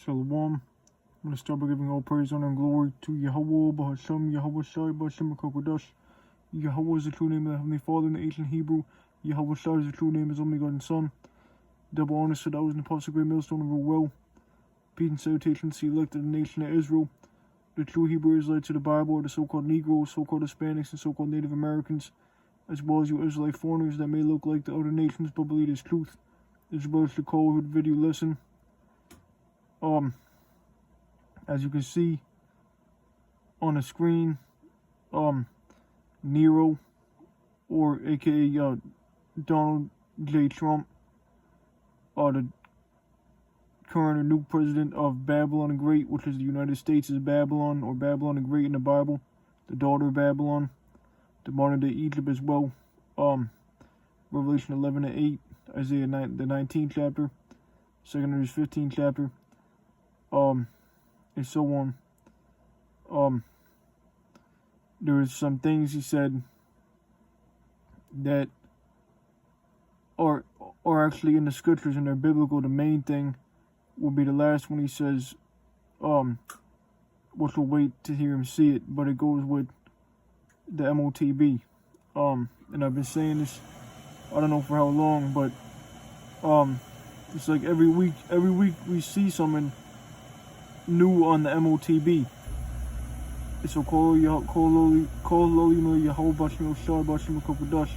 Shalom. I'm going to start by giving all praise, honor, and glory to Yahweh, Bahashem, Yahweh Shai, Bahashem HaKadosh. Yahweh is the true name of the Heavenly Father in the ancient Hebrew. Yahweh Shai is the true name of His only begotten Son. Double honor said I was in the apostle great millstone of rule well. Peace and salutations to the elected nation of Israel. The true Hebrew Israelites of the Bible are the so-called Negroes, so-called Hispanics, and so-called Native Americans, as well as you Israelite foreigners that may look like the other nations but believe this truth. This is Brother Shakol with video lesson. As you can see on the screen, Nero, or aka Donald J. Trump, the current or new president of Babylon the Great, which is the United States, is Babylon, or Babylon the Great in the Bible, the daughter of Babylon, the modern day Egypt as well. Revelation 11 and 8, Isaiah 9, the 19th chapter, 2 Corinthians 15th chapter, and so on. There was some things he said that are actually in the scriptures and they're biblical. The main thing will be the last one he says, which we'll wait to hear him see it, but it goes with the MOTB. And I've been saying this, I don't know for how long, but it's like every week we see something new on the MOTB. So call Yahweh Bashim Shah Bashim Kokodash,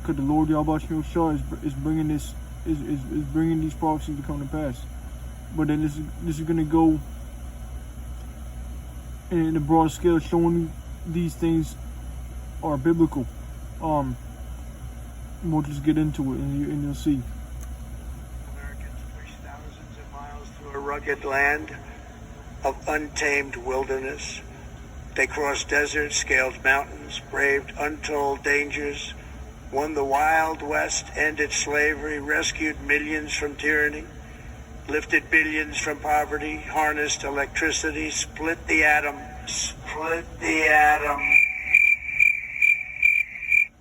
because the Lord Yahweh Bashim Shah is bringing this is bringing these prophecies to come to pass. But then this is gonna go in a broad scale, showing you these things are biblical. We'll just get into it and you'll see. Americans pushed thousands of miles through a rugged land of untamed wilderness. They crossed deserts, scaled mountains, braved untold dangers, won the Wild West, ended slavery, rescued millions from tyranny, lifted billions from poverty, harnessed electricity, split the atom,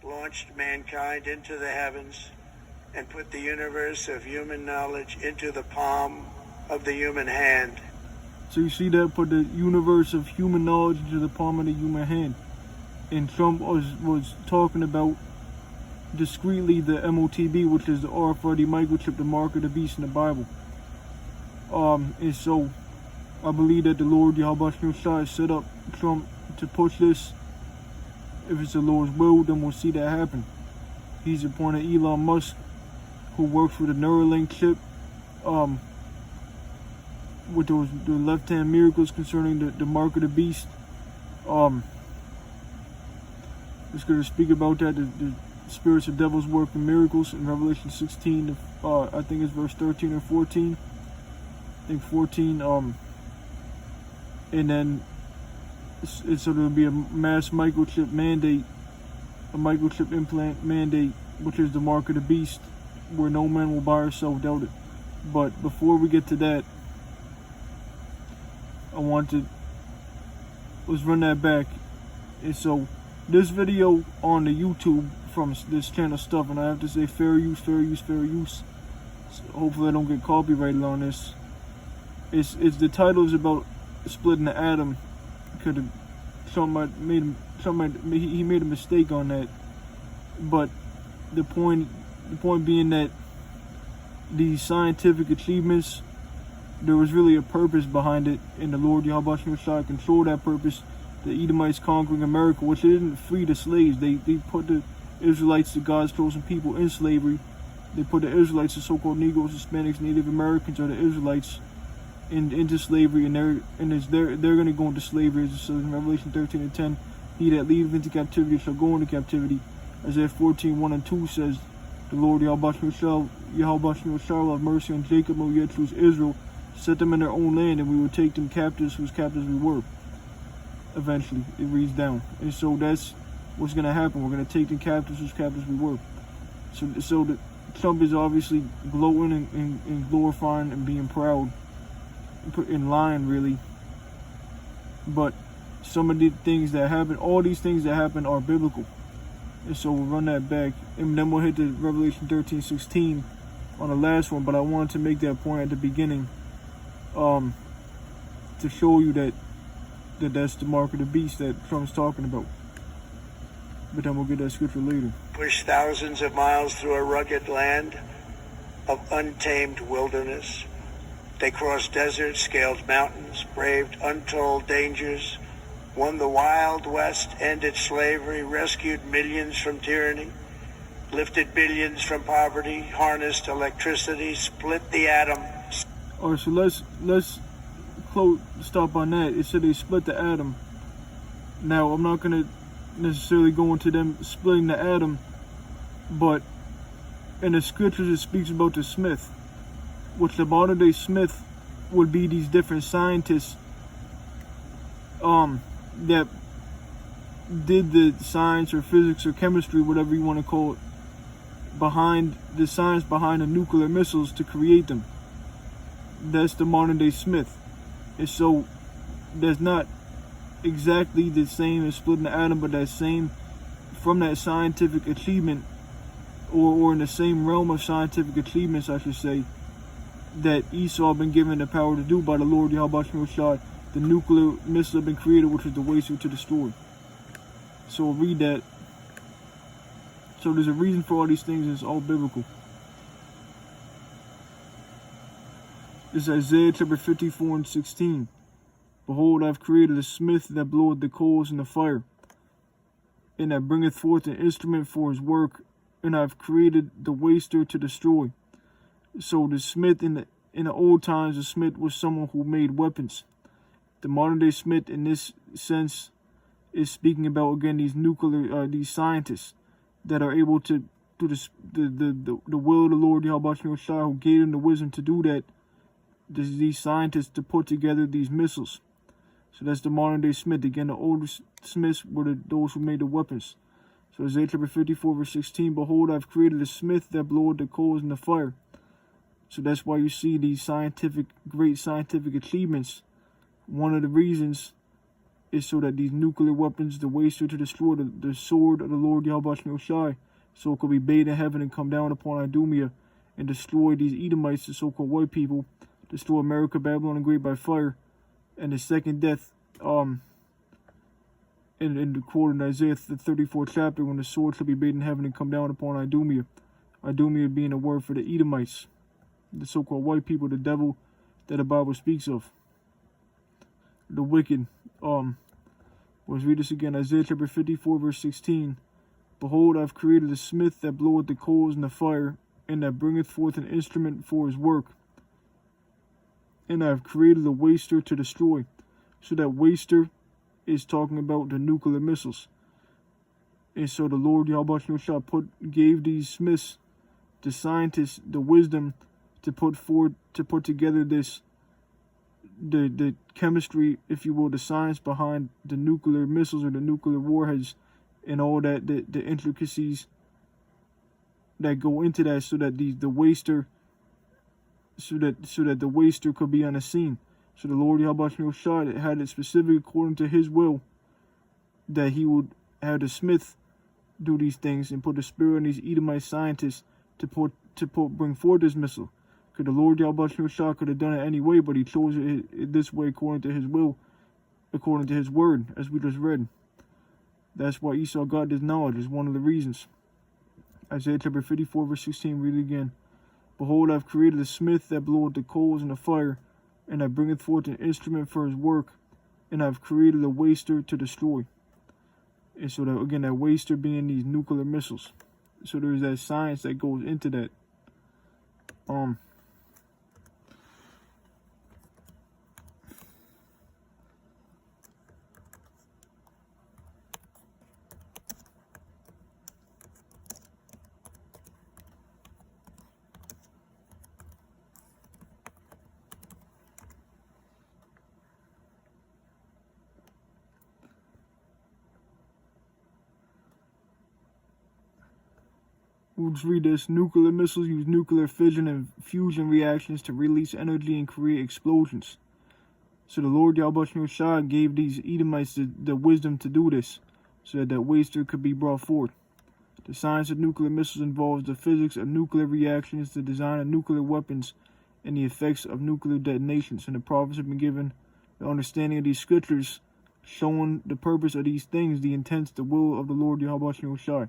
launched mankind into the heavens, and put the universe of human knowledge into the palm of the human hand. So you see that, put the universe of human knowledge into the palm of the human hand. And Trump was talking about discreetly the MOTB, which is the RFID microchip, the mark of the beast in the Bible. And so I believe that the Lord Yahweh Shai set up Trump to push this. If it's the Lord's will, then we'll see that happen. He's appointed Elon Musk, who works with the Neuralink chip, with the left-hand miracles concerning the mark of the beast. Just going to speak about that, the spirits of devils working miracles in Revelation 16, I think it's verse 13 or 14. I think 14, and then so there'll be a mass microchip mandate, a microchip implant mandate, which is the mark of the beast, where no man will buy or sell without it. But before we get to that, let's run that back. And so this video on the YouTube from this channel stuff, and I have to say fair use. So hopefully I don't get copyrighted on this. It's the title is about splitting the atom. Could have he made a mistake on that. But the point being that these scientific achievements, there was really a purpose behind it, and the Lord Yahweh Shai controlled that purpose. The Edomites conquering America, which they didn't free the slaves. They put the Israelites, the God's chosen people, in slavery. They put the Israelites, the so-called Negroes, Hispanics, Native Americans, or the Israelites, into slavery, and they're going to go into slavery. As it says in Revelation 13 and 10, he that leadeth into captivity shall go into captivity. Isaiah 14, 1 and 2 says, the Lord Yahweh shall have mercy on Jacob, and yet choose Israel, set them in their own land, and we will take them captives whose captives we were. Eventually, it reads down. And so that's what's going to happen. We're going to take them captives whose captives we were. So Trump is obviously gloating and glorifying and being proud, in line really. But some of the things that happen, all these things that happen are biblical. And so we'll run that back, and then we'll hit the Revelation 13:16 on the last one. But I wanted to make that point at the beginning to show you that that's the mark of the beast that Trump's talking about. But then we'll get that scripture later. Push thousands of miles through a rugged land of untamed wilderness. They crossed deserts, scaled mountains, braved untold dangers, won the Wild West, ended slavery, rescued millions from tyranny, lifted billions from poverty, harnessed electricity, split the atom. All right, so let's stop on that. It said they split the atom. Now, I'm not going to necessarily go into them splitting the atom, but in the scriptures it speaks about the smith, which the modern day smith would be these different scientists that did the science or physics or chemistry, whatever you want to call it, behind the science behind the nuclear missiles to create them. That's the modern day smith. And so that's not exactly the same as splitting the atom, but that same, from that scientific achievement, or in the same realm of scientific achievements, I should say, that Esau been given the power to do by the Lord Yahweh Shai. The nuclear missile have been created, which is the waster to destroy. So we'll read that. So there's a reason for all these things, and it's all biblical. This is Isaiah chapter 54 and 16. Behold, I have created a smith that bloweth the coals in the fire, and that bringeth forth an instrument for his work, and I have created the waster to destroy. So the smith in the old times, the smith was someone who made weapons. The modern day smith, in this sense, is speaking about again these scientists that are able to do the will of the Lord Yahweh Shai, who gave them the wisdom to do that. These scientists to put together these missiles. So that's the modern day smith. Again, the older smiths were those who made the weapons. So Isaiah chapter 54 verse 16, behold, I have created a smith that bloweth the coals in the fire. So that's why you see these great scientific achievements. One of the reasons is so that these nuclear weapons, the waster to destroy, the sword of the Lord Yahweh Shai, so it could be bathed in heaven and come down upon Idumea and destroy these Edomites, the so-called white people, destroy America, Babylon, and Great by fire. And the second death, in the quote in Isaiah the 34th chapter, when the sword shall be bathed in heaven and come down upon Idumea. Idumea being a word for the Edomites, the so-called white people, the devil that the Bible speaks of. The wicked. Let's read this again. Isaiah chapter 54 verse 16. Behold, I have created a smith that bloweth the coals in the fire, and that bringeth forth an instrument for his work. And I have created a waster to destroy. So that waster is talking about the nuclear missiles. And so the Lord Yahweh Shai gave these smiths, the scientists, the wisdom to put together this, the chemistry, if you will, the science behind the nuclear missiles or the nuclear warheads, and all that, the intricacies that go into that, so that the waster, so that the waster could be on the scene. So the Lord Yahweh Shai had it specific according to his will, that he would have the smith do these things and put the spirit on these Edomite scientists to bring forth this missile. Because the Lord Yahweh Shai could have done it any way, but he chose it this way according to his will, according to his word, as we just read. That's why Esau got this knowledge, is one of the reasons. Isaiah chapter 54 verse 16, read it again. Behold, I have created a smith that bloweth the coals in the fire, and that bringeth forth an instrument for his work, and I have created a waster to destroy. And so that, again, that waster being these nuclear missiles. So there's that science that goes into that. We'll just read this. Nuclear missiles use nuclear fission and fusion reactions to release energy and create explosions. So the Lord Yahweh Shai gave these Edomites the wisdom to do this, so that waster could be brought forth. The science of nuclear missiles involves the physics of nuclear reactions, the design of nuclear weapons, and the effects of nuclear detonations. And the prophets have been given the understanding of these scriptures, showing the purpose of these things, the intents, the will of the Lord Yahweh Shai.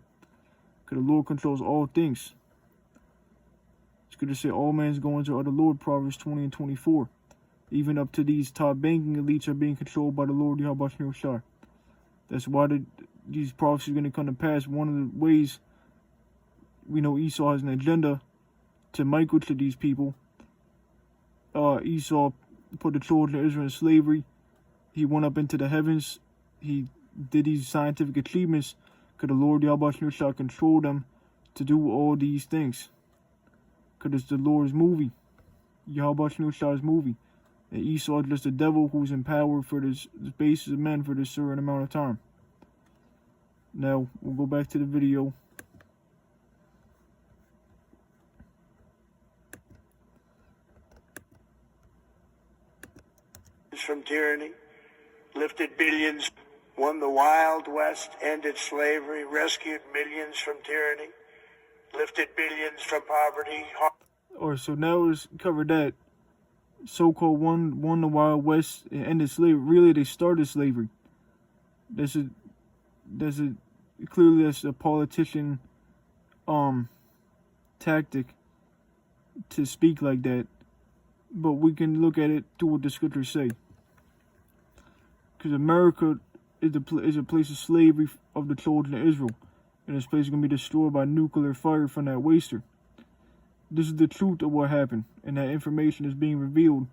Because the Lord controls all things. It's good to say all men's going to the Lord, Proverbs 20 and 24. Even up to these top banking elites are being controlled by the Lord Yahweh Shai. That's why these prophecies are going to come to pass. One of the ways we know Esau has an agenda to microchip these people. Esau put the children of Israel in slavery. He went up into the heavens. He did these scientific achievements because the Lord Yahweh Shai controlled them to do all these things. Because it's the Lord's movie. Yahweh Shai's movie. And Esau is just the devil who's in power for this basis of men for this certain amount of time. Now, we'll go back to the video. From tyranny, lifted billions, won the Wild West, ended slavery, rescued millions from tyranny, lifted billions from poverty. Or so now let's cover that. So-called won the Wild West and ended slavery. Really, they started slavery. Clearly that's a politician tactic to speak like that. But we can look at it through what the scriptures say. Because America is a place of slavery of the children of Israel. And this place is going to be destroyed by nuclear fire from that waster. This is the truth of what happened. And that information is being revealed.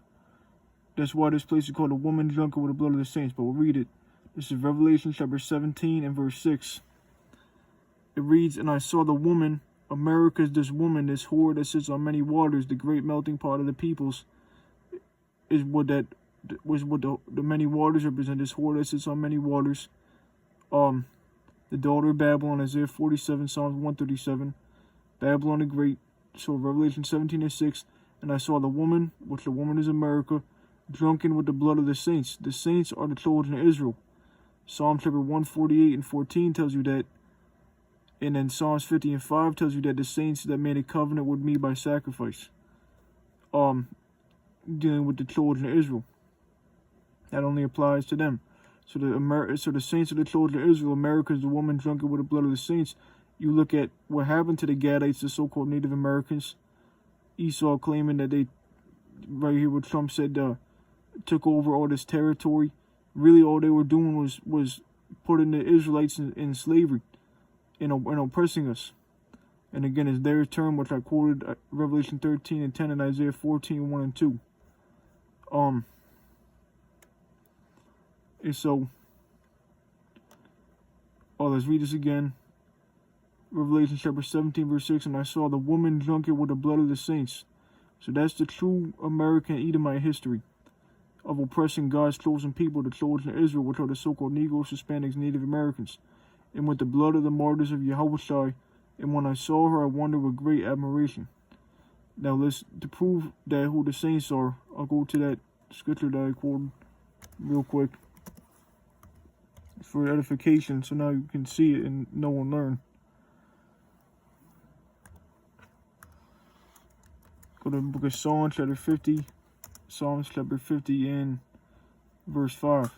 That's why this place is called the woman drunken with the blood of the saints. But we'll read it. This is Revelation chapter 17 and verse 6. It reads, "And I saw the woman, America is this woman, this whore that sits on many waters, the great melting pot of the peoples." Is what the many waters represent. This whore that sits on many waters. The daughter of Babylon, Isaiah 47, Psalms 137. Babylon the Great. So Revelation 17 and 6. "And I saw the woman," which the woman is America, "drunken with the blood of the saints." The saints are the children of Israel. Psalm chapter 148 and 14 tells you that. And then Psalms 50 and 5 tells you that the saints that made a covenant with me by sacrifice. Dealing with the children of Israel. That only applies to them. So the saints of the children of Israel, America is the woman drunken with the blood of the saints. You look at what happened to the Gadites, the so-called Native Americans. Esau claiming that they, right here what Trump said, took over all this territory. Really all they were doing was putting the Israelites in slavery and oppressing us. And again, it's their term, which I quoted Revelation 13 and 10 and Isaiah 14, 1 and 2. And so, let's read this again. Revelation chapter 17, verse 6, "And I saw the woman drunken with the blood of the saints." So that's the true American Edomite history of oppressing God's chosen people, the children of Israel, which are the so-called Negroes, Hispanics, Native Americans, and with the blood of the martyrs of Yahweh. And when I saw her, I wondered with great admiration. Now, to prove that who the saints are, I'll go to that scripture that I quoted real quick for edification, so now you can see it and know and learn. Go to the book of Psalms, chapter 50. Psalms, chapter 50, and verse 5.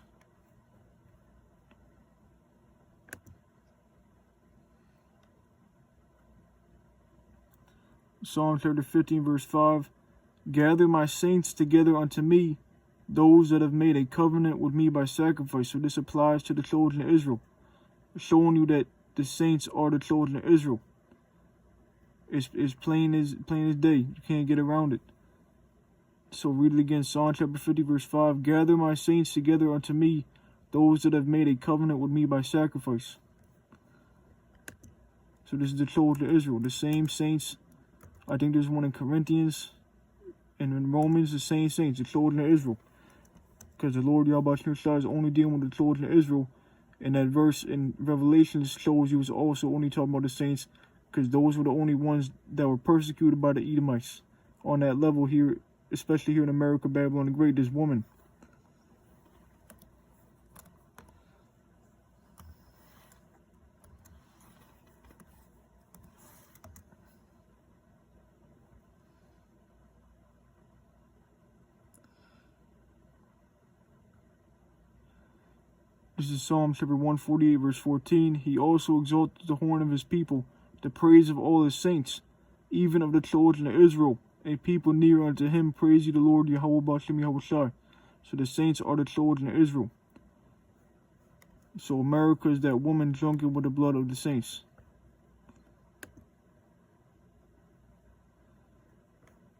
Psalm chapter 15, verse 5. "Gather my saints together unto me, those that have made a covenant with me by sacrifice." So this applies to the children of Israel, showing you that the saints are the children of Israel. It's plain as day. You can't get around it. So read it again. Psalm chapter 50, verse 5. "Gather my saints together unto me, those that have made a covenant with me by sacrifice." So this is the children of Israel, the same saints. I think there's one in Corinthians and in Romans, the same saints, the children of Israel. Because the Lord Yahweh Shai is only dealing with the children of Israel. And that verse in Revelation shows you was also only talking about the saints, because those were the only ones that were persecuted by the Edomites. On that level here, especially here in America, Babylon the Great, this woman. This is Psalm chapter 148, verse 14. He also exalted the horn of his people, the praise of all his saints, even of the children of Israel, a people near unto him. Praise ye the Lord, Yahweh Bashem Yahweh Shai. So the saints are the children of Israel. So America is that woman drunken with the blood of the saints.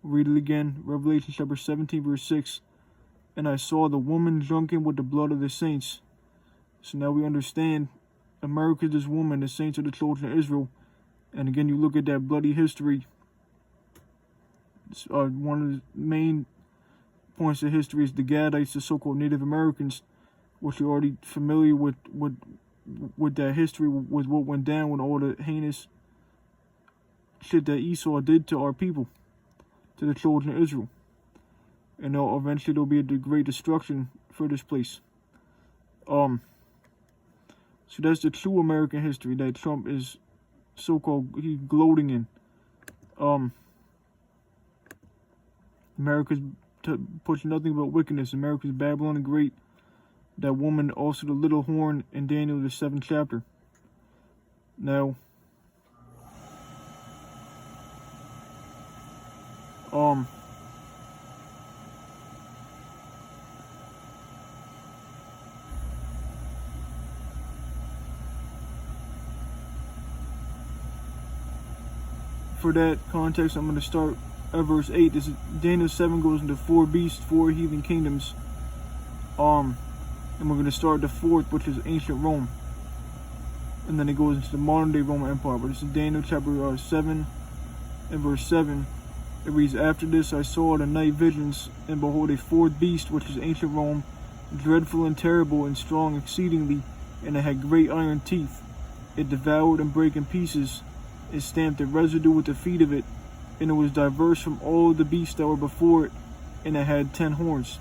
Read it again. Revelation chapter 17, verse 6. And I saw the woman drunken with the blood of the saints. So now we understand America is this woman, the saints are the children of Israel. And again, you look at that bloody history. One of the main points of history is the Gadites, the so-called Native Americans, which you're already familiar with that history, with what went down with all the heinous shit that Esau did to our people, to the children of Israel. And eventually there'll be a great destruction for this place. So that's the true American history that Trump is he's gloating in. America's pushing nothing but wickedness. America's Babylon the Great. That woman, also the little horn in Daniel, the 7th chapter. Now, for that context, I'm going to start at verse 8. This is Daniel 7 goes into 4 beasts, 4 heathen kingdoms. And we're going to start the 4th, which is ancient Rome. And then it goes into the modern day Roman Empire. But this is Daniel chapter 7 and verse 7. It reads, After this I saw the night visions, and behold, a 4th beast, which is ancient Rome, dreadful and terrible and strong exceedingly, and it had great iron teeth. It devoured and brake in pieces. It stamped the residue with the feet of it, and it was diverse from all the beasts that were before it, and it had 10 horns.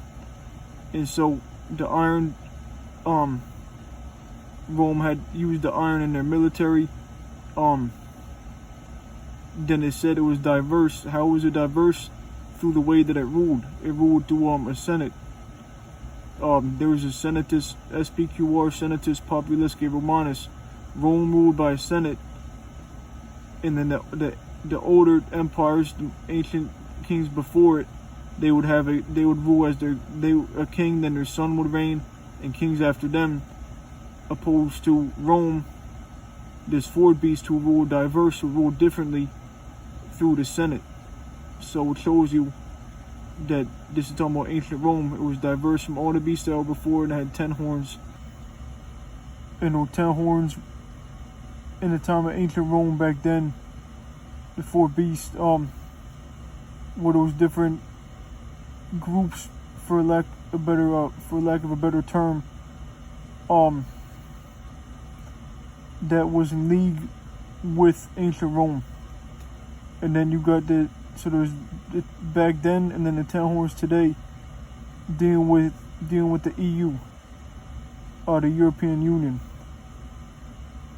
And so the iron, Rome had used the iron in their military. Then it said it was diverse. How was it diverse? Through the way that it ruled. It ruled through a senate. There was a senatus, SPQR, senatus populusque Romanus. Rome ruled by a senate. And then the older empires, the ancient kings before it, they would rule as a king, then their son would reign, and kings after them. Opposed to Rome, this 4th beast who ruled diverse, who ruled differently through the Senate. So it shows you that this is talking about ancient Rome. It was diverse from all the beasts that were before, and it had 10 horns. And those 10 horns in the time of ancient Rome back then, the 4 beasts, were those different groups, for lack of a better term, that was in league with ancient Rome. And then you got there's back then, and then the 10 horns today, dealing with the EU, the European Union,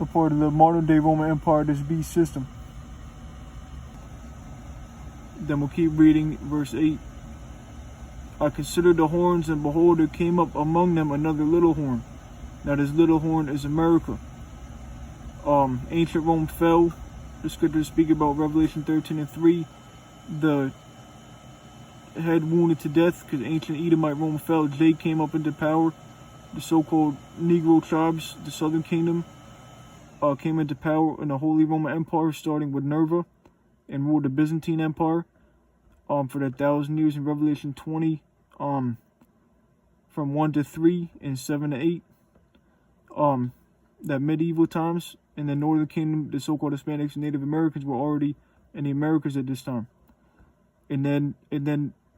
a part of the modern day Roman Empire, this beast system. Then we'll keep reading verse 8. I considered the horns, and behold, there came up among them another little horn. Now this little horn is America. Ancient Rome fell. The scriptures speak about Revelation 13 and 3. The head wounded to death because ancient Edomite Rome fell. Jay came up into power. The so-called Negro tribes, the southern kingdom, came into power in the Holy Roman Empire, starting with Nerva, and ruled the Byzantine Empire for that 1,000 years in Revelation 20, from 1 to 3 and 7 to 8. That medieval times. In the Northern Kingdom, the so-called Hispanics and Native Americans were already in the Americas at this time. And then,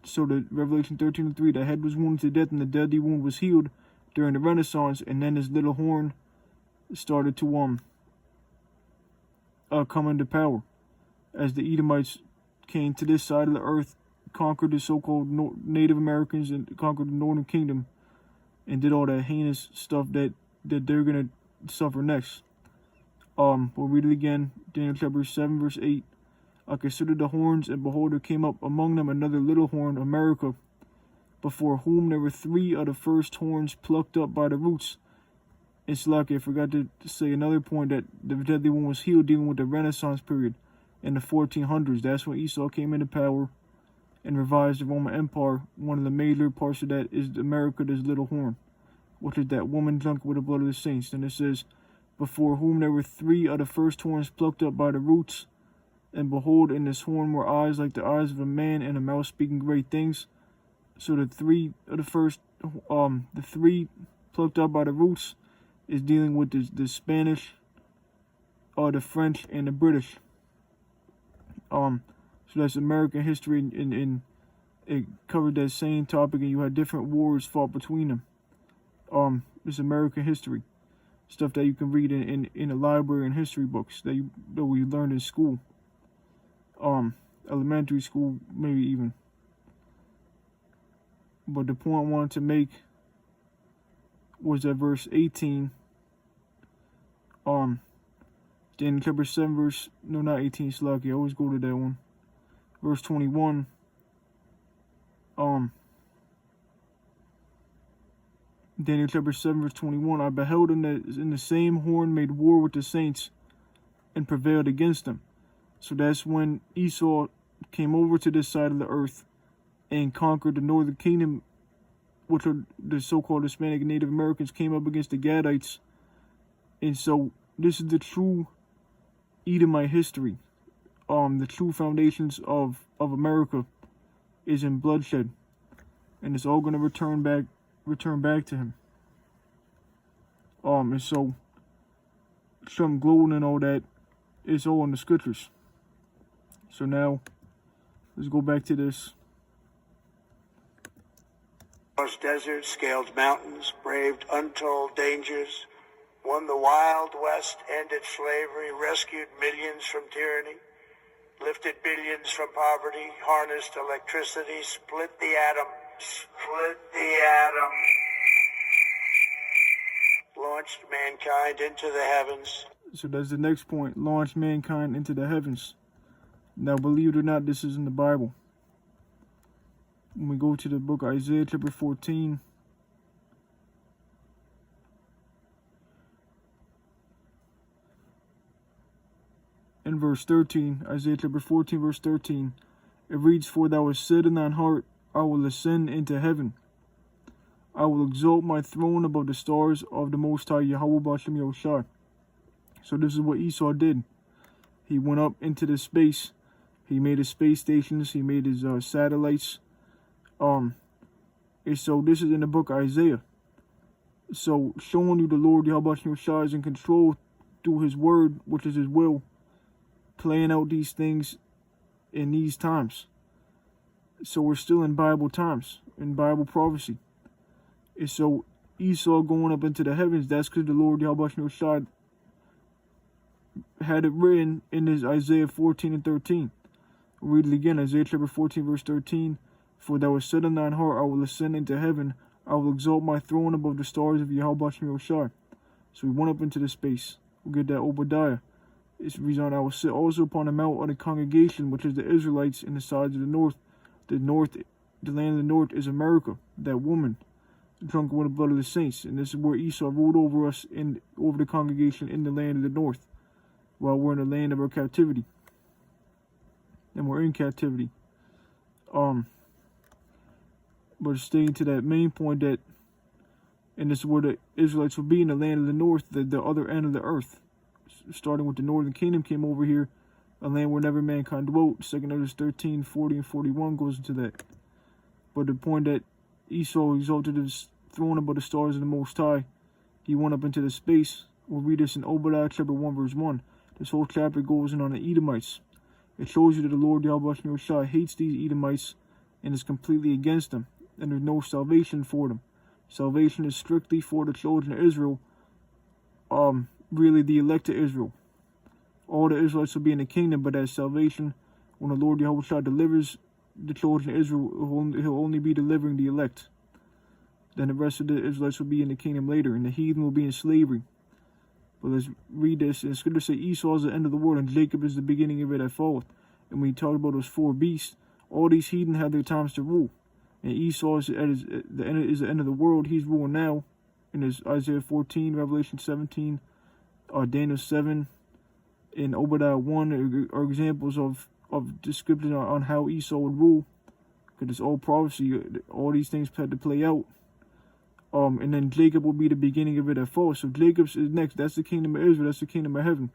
so the Revelation 13 and 3, the head was wounded to death, and the deadly wound was healed during the Renaissance. And then his little horn started to come into power as the Edomites came to this side of the earth, conquered the so-called Native Americans, and conquered the Northern Kingdom, and did all that heinous stuff that they're gonna suffer next. We'll read it again. Daniel chapter 7, verse 8. I considered the horns, and behold, there came up among them another little horn, America, before whom there were 3 of the first horns plucked up by the roots. And Slaki, I forgot to say another point, that the deadly one was healed dealing with the Renaissance period in the 1400s. That's when Esau came into power and revised the Roman Empire. One of the major parts of that is America, this little horn, which is that woman drunk with the blood of the saints. And it says, before whom there were 3 of the first horns plucked up by the roots. And behold, in this horn were eyes like the eyes of a man, and a mouth speaking great things. So the 3 of the first, the 3 plucked up by the roots is dealing with the Spanish, the French, and the British. So that's American history, and it covered that same topic, and you had different wars fought between them. It's American history, stuff that you can read in the library and history books that we learned in school, elementary school, maybe even. But the point I wanted to make was that verse 18, Daniel chapter 7 verse, no, not 18, Slaki, I always go to that one. Verse 21, Daniel chapter 7 verse 21, I beheld in the same horn made war with the saints and prevailed against them. So that's when Esau came over to this side of the earth and conquered the northern kingdom, which are the so-called Hispanic Native Americans, came up against the Gadites. And so this is the true Edomite history. The true foundations of America is in bloodshed, and it's all going to return back to him. And so some gloating and all that is all in the scriptures. So now let's go back to this. Crossed deserts, scaled mountains, braved untold dangers, won the Wild West, ended slavery, rescued millions from tyranny, lifted billions from poverty, harnessed electricity, split the atom, launched mankind into the heavens. So that's the next point, launch mankind into the heavens. Now, believe it or not, this is in the Bible. When we go to the book of Isaiah chapter 14, in verse 13, Isaiah chapter 14 verse 13, it reads, for thou hast said in thine heart, I will ascend into heaven. I will exalt my throne above the stars of the Most High Yahweh B'Shem Yahushua. So this is what Esau did. He went up into the space. He made his space stations. He made his satellites. And so this is in the book of Isaiah. So showing you the Lord Yahweh B'Shem Yahushua is in control through his word, which is his will, playing out these things in these times. So we're still in Bible times, in Bible prophecy. And so Esau going up into the heavens, that's because the Lord Yahweh B'Shem Yahushua had it written in his Isaiah 14 and 13. Read it again, Isaiah chapter 14 verse 13. For thou hast said in thine heart, I will ascend into heaven. I will exalt my throne above the stars of Yahweh B'Shem Yahushua. So we went up into the space. We'll get that Obadiah. It's the reason I will sit also upon the mount of the congregation, which is the Israelites in the sides of the north. The land of the north is America, that woman, drunk with the blood of the saints. And this is where Esau ruled over us, over the congregation in the land of the north, while we're in the land of our captivity. And we're in captivity. But staying to that main point, that, and this is where the Israelites will be, in the land of the north, the other end of the earth. Starting with the northern kingdom came over here, a land where never mankind dwelt. 2 Esdras 13, 40, and 41 goes into that. But the point that Esau exalted his throne above the stars of the Most High, he went up into the space. We'll read this in Obadiah chapter 1 verse 1. This whole chapter goes in on the Edomites. It shows you that the Lord Yahweh B'Shem Yahushua hates these Edomites and is completely against them, and there's no salvation for them. Salvation is strictly for the children of Israel, really the elect of Israel. All the Israelites will be in the kingdom, but as salvation, when the Lord Yahushua delivers the children of Israel, he'll only be delivering the elect. Then the rest of the Israelites will be in the kingdom later, and the heathen will be in slavery. But let's read this. And the scripture say Esau is the end of the world, and Jacob is the beginning of it that falleth. And when he talked about those 4 beasts, all these heathen had their times to rule. And Esau is the end of the world. He's ruling now and there's Isaiah 14, Revelation 17, Daniel 7, and Obadiah 1 are examples of description on how Esau would rule. Because it's all prophecy, all these things had to play out. And then Jacob will be the beginning of it at fall. So Jacob's is next. That's the kingdom of Israel. That's the kingdom of heaven.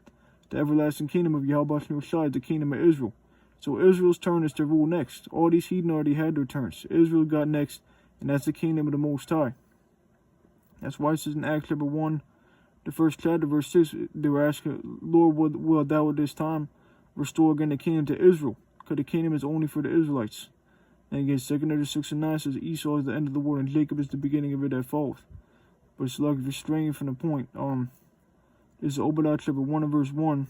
The everlasting kingdom of Yahweh Shai is the kingdom of Israel. So Israel's turn is to rule next. All these heathen already had their turns. Israel got next, and that's the kingdom of the Most High. That's why it says in Acts chapter 1, the first chapter, verse 6, they were asking, Lord, will thou at this time restore again the kingdom to Israel? Because the kingdom is only for the Israelites. And again, 2 Ezra 6 and 9 says Esau is the end of the world and Jacob is the beginning of it that falleth. But it's like if you're straying from the point. This is Obadiah chapter 1 and verse 1.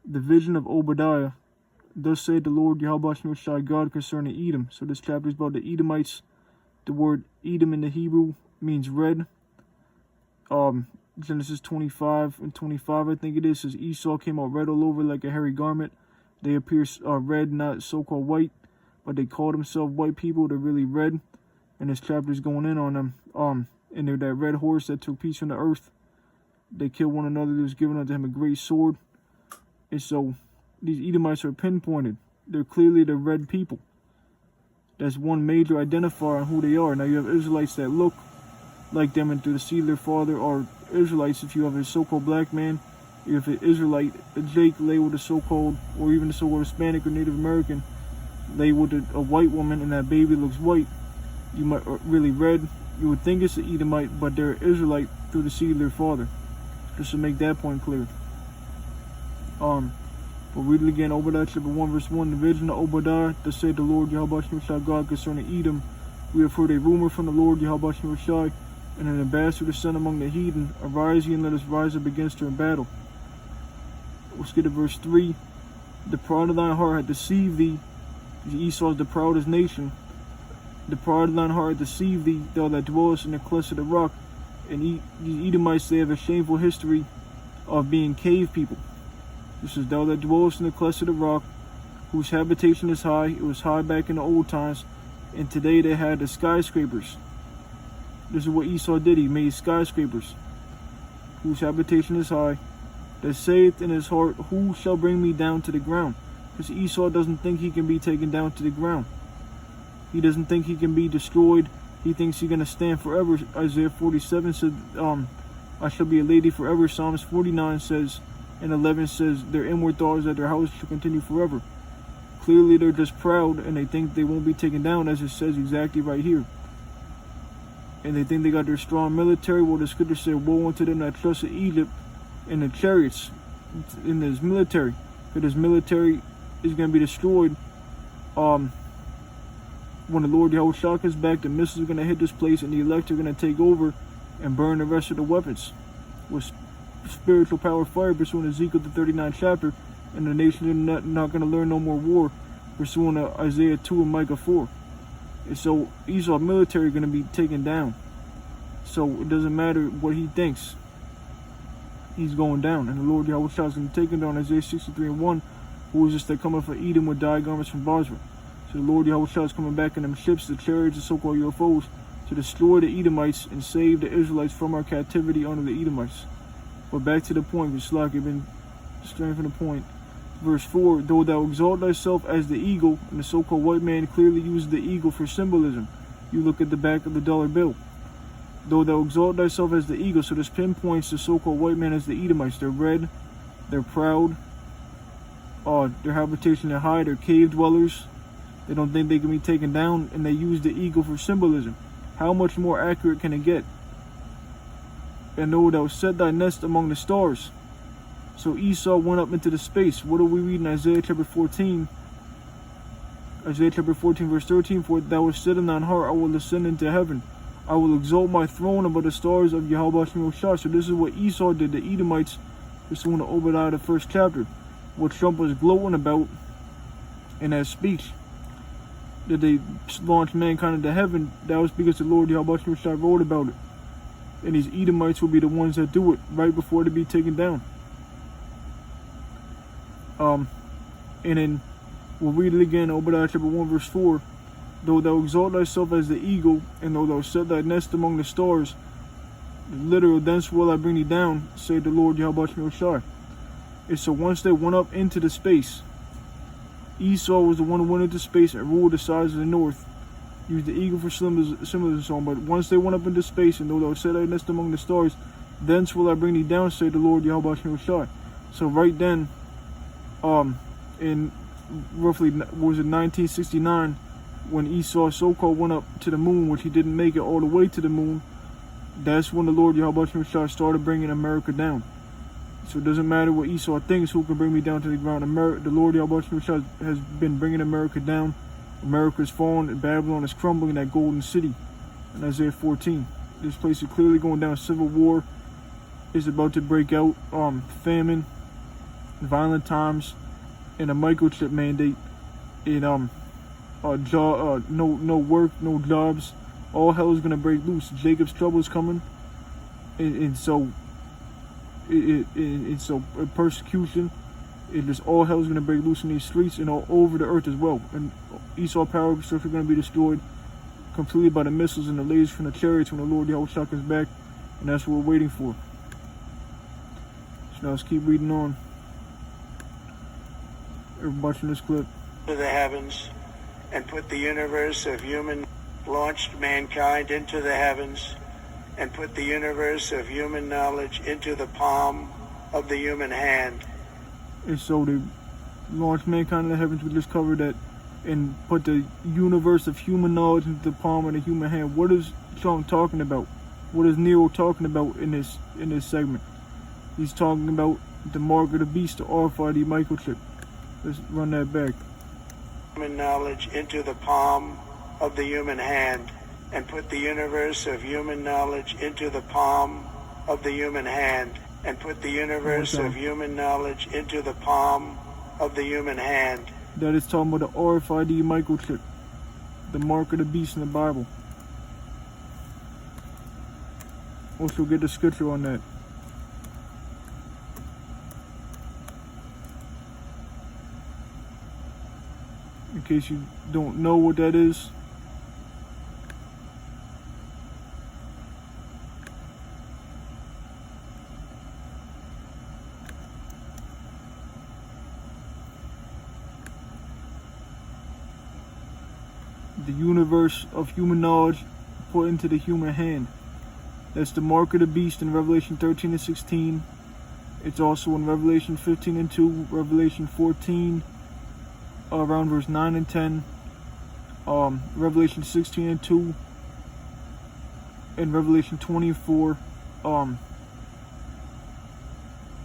The vision of Obadiah. Thus saith the Lord Yahweh Shai God concerning Edom. So this chapter is about the Edomites. The word Edom in the Hebrew means red. Genesis 25 and 25, I think it is, says Esau came out red all over like a hairy garment. They appear red, not so-called white, but they call themselves white people. They're really red, and this chapter is going in on them. And they're that red horse that took peace from the earth. They killed one another. They was given unto him a great sword. And so these Edomites are pinpointed. They're clearly the red people. That's one major identifier on who they are. Now you have Israelites that look like them and through the seed of their father are Israelites. If you have a so-called black man, you have an Israelite, a Jake labeled a so-called, or even a so-called Hispanic or Native American, labeled a white woman, and that baby looks white. You might really red. You would think it's an Edomite, but they're Israelite through the seed of their father. Just to make that point clear. But read it again, Obadiah chapter 1 verse 1. The vision of Obadiah, thus said the Lord Yahweh Shai God concerning Edom. We have heard a rumor from the Lord Yahweh Shai, and an ambassador to send among the heathen. Arise ye and let us rise up against her in battle. Let's get to verse 3. The pride of thine heart hath deceived thee. Esau is the proudest nation. The pride of thine heart hath deceived thee, thou that dwellest in the clefts of the rock. And these Edomites, they have a shameful history of being cave people. This is thou that dwellest in the clefts of the rock, whose habitation is high. It was high back in the old times, and today they had the skyscrapers. This is what Esau did. He made skyscrapers, whose habitation is high, that saith in his heart, who shall bring me down to the ground? Because Esau doesn't think he can be taken down to the ground. He doesn't think he can be destroyed. He thinks he's going to stand forever. Isaiah 47 said, I shall be a lady forever. Psalms 49 says, and 11 says, their inward thoughts that their house shall continue forever. Clearly they're just proud, and they think they won't be taken down, as it says exactly right here. And they think they got their strong military. Well, the scripture said, woe unto them that trust in Egypt and the chariots in his military. Because his military is going to be destroyed. When the Lord Yahweh Shai comes back, the missiles are going to hit this place, and the elect are going to take over and burn the rest of the weapons with spiritual power fire, pursuing Ezekiel the 39th chapter, and the nation is not going to learn no more war, pursuing Isaiah 2 and Micah 4. And so Esau's military is going to be taken down. So it doesn't matter what he thinks. He's going down. And the Lord Yahweh Shai is going to take him down. Isaiah 63 and 1. Who is this that cometh from Edom with dyed garments from Bozrah? So the Lord Yahweh Shai is coming back in them ships, the chariots, the so-called UFOs, to destroy the Edomites and save the Israelites from our captivity under the Edomites. But back to the point, which like you've been straying from the point. Verse 4, though thou exalt thyself as the eagle, and the so-called white man clearly uses the eagle for symbolism. You look at the back of the dollar bill. Though thou exalt thyself as the eagle, so this pinpoints the so-called white man as the Edomites. They're red, they're proud, their habitation is high, they're cave dwellers. They don't think they can be taken down, and they use the eagle for symbolism. How much more accurate can it get? And know thou set thy nest among the stars. So Esau went up into the space. What do we read in Isaiah chapter 14? Isaiah chapter 14 verse 13, for thou hast said in thine heart, I will ascend into heaven. I will exalt my throne above the stars of Yahweh Shai. So this is what Esau did, the Edomites, pursuing the Obadiah, the first chapter. What Trump was gloating about in that speech, that they launched mankind into heaven, that was because the Lord Yahweh Shai wrote about it. And these Edomites will be the ones that do it right before they be taken down. And then we'll read it again, Obadiah chapter 1 verse 4. Though thou exalt thyself as the eagle, and though thou set thy nest among the stars, literal, thence will I bring thee down, said the Lord Yahweh Shai. And so once they went up into the space, Esau was the one who went into space and ruled the sides of the north. Used the eagle for symbolism, but once they went up into space, and though thou set thy nest among the stars, thence will I bring thee down, said the Lord Yahweh Shai. So right then, in roughly, was it 1969, when Esau so-called went up to the moon, which he didn't make it all the way to the moon, that's when the Lord Yahweh Shai started bringing America down. So it doesn't matter what Esau thinks, who can bring me down to the ground. The Lord Yahweh Shai has been bringing America down. America is fallen, and Babylon is crumbling, that golden city in Isaiah 14. This place is clearly going down. Civil war is about to break out. Famine, violent times, and a microchip mandate. And no work, no jobs. All hell is gonna break loose. Jacob's trouble is coming, and so persecution. It just all hell is gonna break loose in these streets and all over the earth as well. And Esau power structure gonna be destroyed completely by the missiles and the lasers from the chariots when the Lord Yahweh comes back, and that's what we're waiting for. So now let's keep reading on. Everybody watching this clip. To the heavens, and put the universe of human, launched mankind into the heavens, and put the universe of human knowledge into the palm of the human hand. And so they launched mankind in the heavens. We just covered that, and put the universe of human knowledge into the palm of the human hand. What is Sean talking about? What is Nero talking about in this segment? He's talking about the mark of the beast, the RFID microchip. Let's run that back. Human knowledge into the palm of the human hand, and put the universe of human knowledge into the palm of the human hand, and put the universe of human knowledge into the palm of the human hand. That is talking about the RFID microchip, the mark of the beast in the Bible. Also get the scripture on that. In case you don't know what that is. The universe of human knowledge put into the human hand. That's the mark of the beast in Revelation 13 and 16. It's also in Revelation 15 and 2, Revelation 14, around verse 9 and 10, Revelation 16 and 2, and Revelation 24. And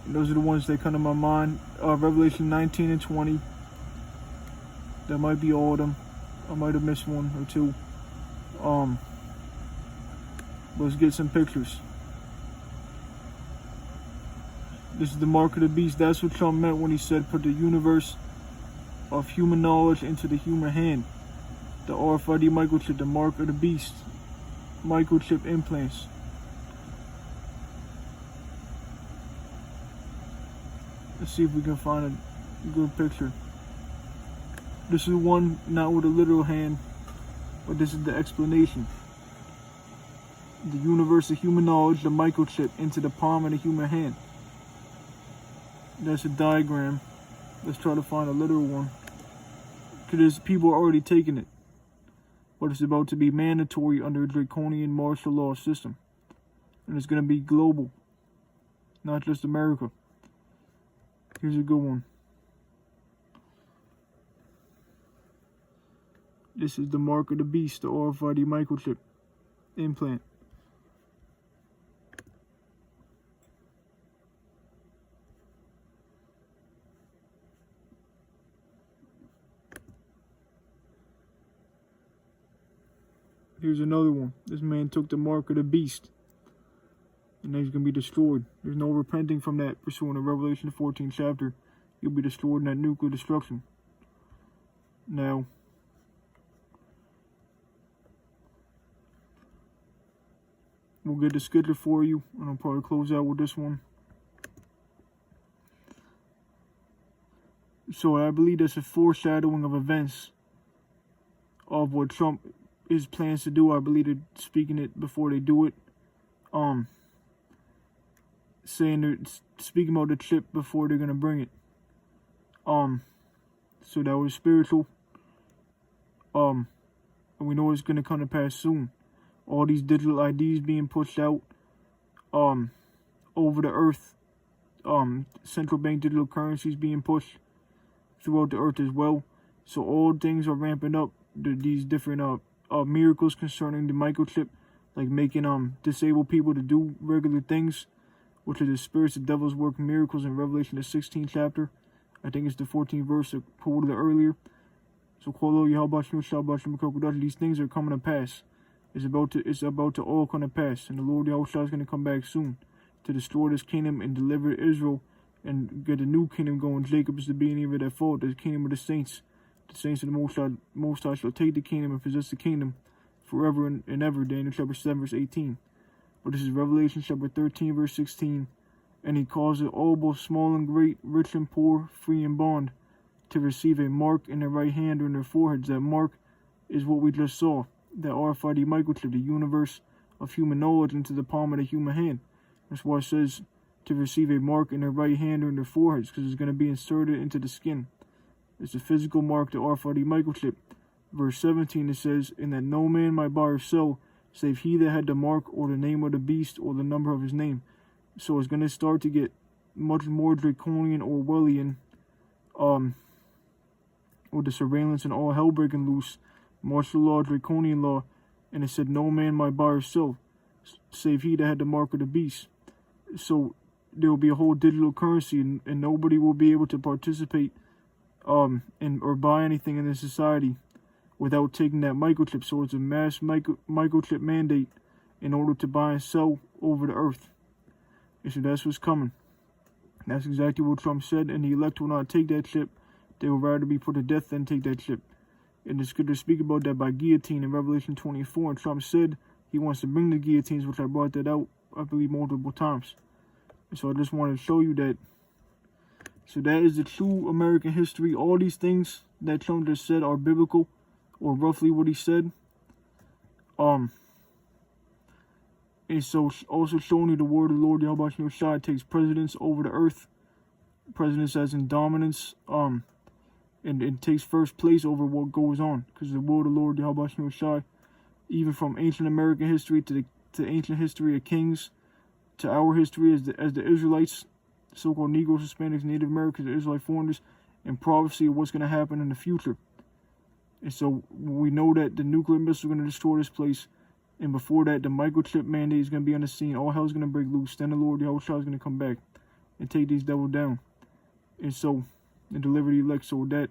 those are the ones that come to my mind. Revelation 19 and 20. That might be all of them. I might have missed one or two. Let's get some pictures. This is the mark of the beast. That's what Trump meant when he said put the universe of human knowledge into the human hand. The RFID microchip, the mark of the beast. Microchip implants. Let's see if we can find a good picture. This is one not with a literal hand, but this is the explanation. The universe of human knowledge, the microchip, into the palm of the human hand. That's a diagram. Let's try to find a literal one. Because people are already taking it. But it's about to be mandatory under a draconian martial law system. And it's going to be global. Not just America. Here's a good one. This is the mark of the beast, the RFID microchip implant. Here's another one. This man took the mark of the beast. And he's going to be destroyed. There's no repenting from that pursuant to Revelation 14 chapter. You'll be destroyed in that nuclear destruction. Now, we'll get the scripture for you, and I'll probably close out with this one. So I believe that's a foreshadowing of events of what Trump is plans to do. I believe they're speaking it before they do it. Saying they're speaking about the chip before they're gonna bring it. So that was spiritual. And we know it's gonna come to pass soon. All these digital IDs being pushed out, over the earth. Central bank digital currencies being pushed throughout the earth as well. So all things are ramping up. These different miracles concerning the microchip, like making disabled people to do regular things, which are the spirits of devils working miracles in Revelation the 16th chapter. I think it's the 14th verse I quoted earlier. So these things are coming to pass. It's about to all come to pass, and the Lord Yahushua is going to come back soon to destroy this kingdom and deliver Israel and get a new kingdom going. Jacob is the beginning of that fault, the kingdom of the saints. The saints of the Most High shall take the kingdom and possess the kingdom forever and ever. Daniel chapter 7 verse 18. But this is Revelation chapter 13 verse 16. And he calls it all, both small and great, rich and poor, free and bond, to receive a mark in their right hand or in their foreheads. That mark is what we just saw. That RFID microchip, the universe of human knowledge into the palm of the human hand. That's why it says to receive a mark in their right hand or in their foreheads, because it's going to be inserted into the skin. It's a physical mark, the RFID microchip. Verse 17, it says, "And that no man might buy or sell, save he that had the mark or the name of the beast or the number of his name." So it's going to start to get much more draconian, Orwellian, with the surveillance and all hell breaking loose, martial law, draconian law, and it said no man might buy or sell, save he that had the mark of the beast. So there will be a whole digital currency, and nobody will be able to participate or buy anything in this society without taking that microchip. So it's a mass microchip mandate in order to buy and sell over the earth. And so that's what's coming. That's exactly what Trump said, and the elect will not take that chip. They would rather be put to death than take that chip. And it's good to speak about that by guillotine in Revelation 24. And Trump said he wants to bring the guillotines, which I brought that out, I believe, multiple times. And so I just wanted to show you that. So that is the true American history. All these things that Trump just said are biblical, or roughly what he said. And so also showing you the word of the Lord Yahweh Shai takes precedence over the earth. Precedence as in dominance. And it takes first place over what goes on. Because the word of the Lord Yahweh Shai, even from ancient American history to ancient history of kings, to our history as the Israelites, so-called Negroes, Hispanics, Native Americans, Israelite foreigners, and prophecy of what's going to happen in the future. And so we know that the nuclear missiles are going to destroy this place. And before that, the microchip mandate is going to be on the scene. All hell is going to break loose. Then the Lord Yahushua is going to come back and take these devils down. And so, and deliver the elect. So with that,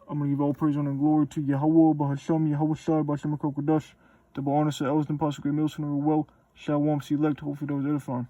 I'm going to give all praise, honor, and glory to Yahweh, Bahasham, Yahushua, Basham, Kokodash, the Ba'anas, Elton, Pastor Great Milson, well, Shalom, select, hopefully those edifying.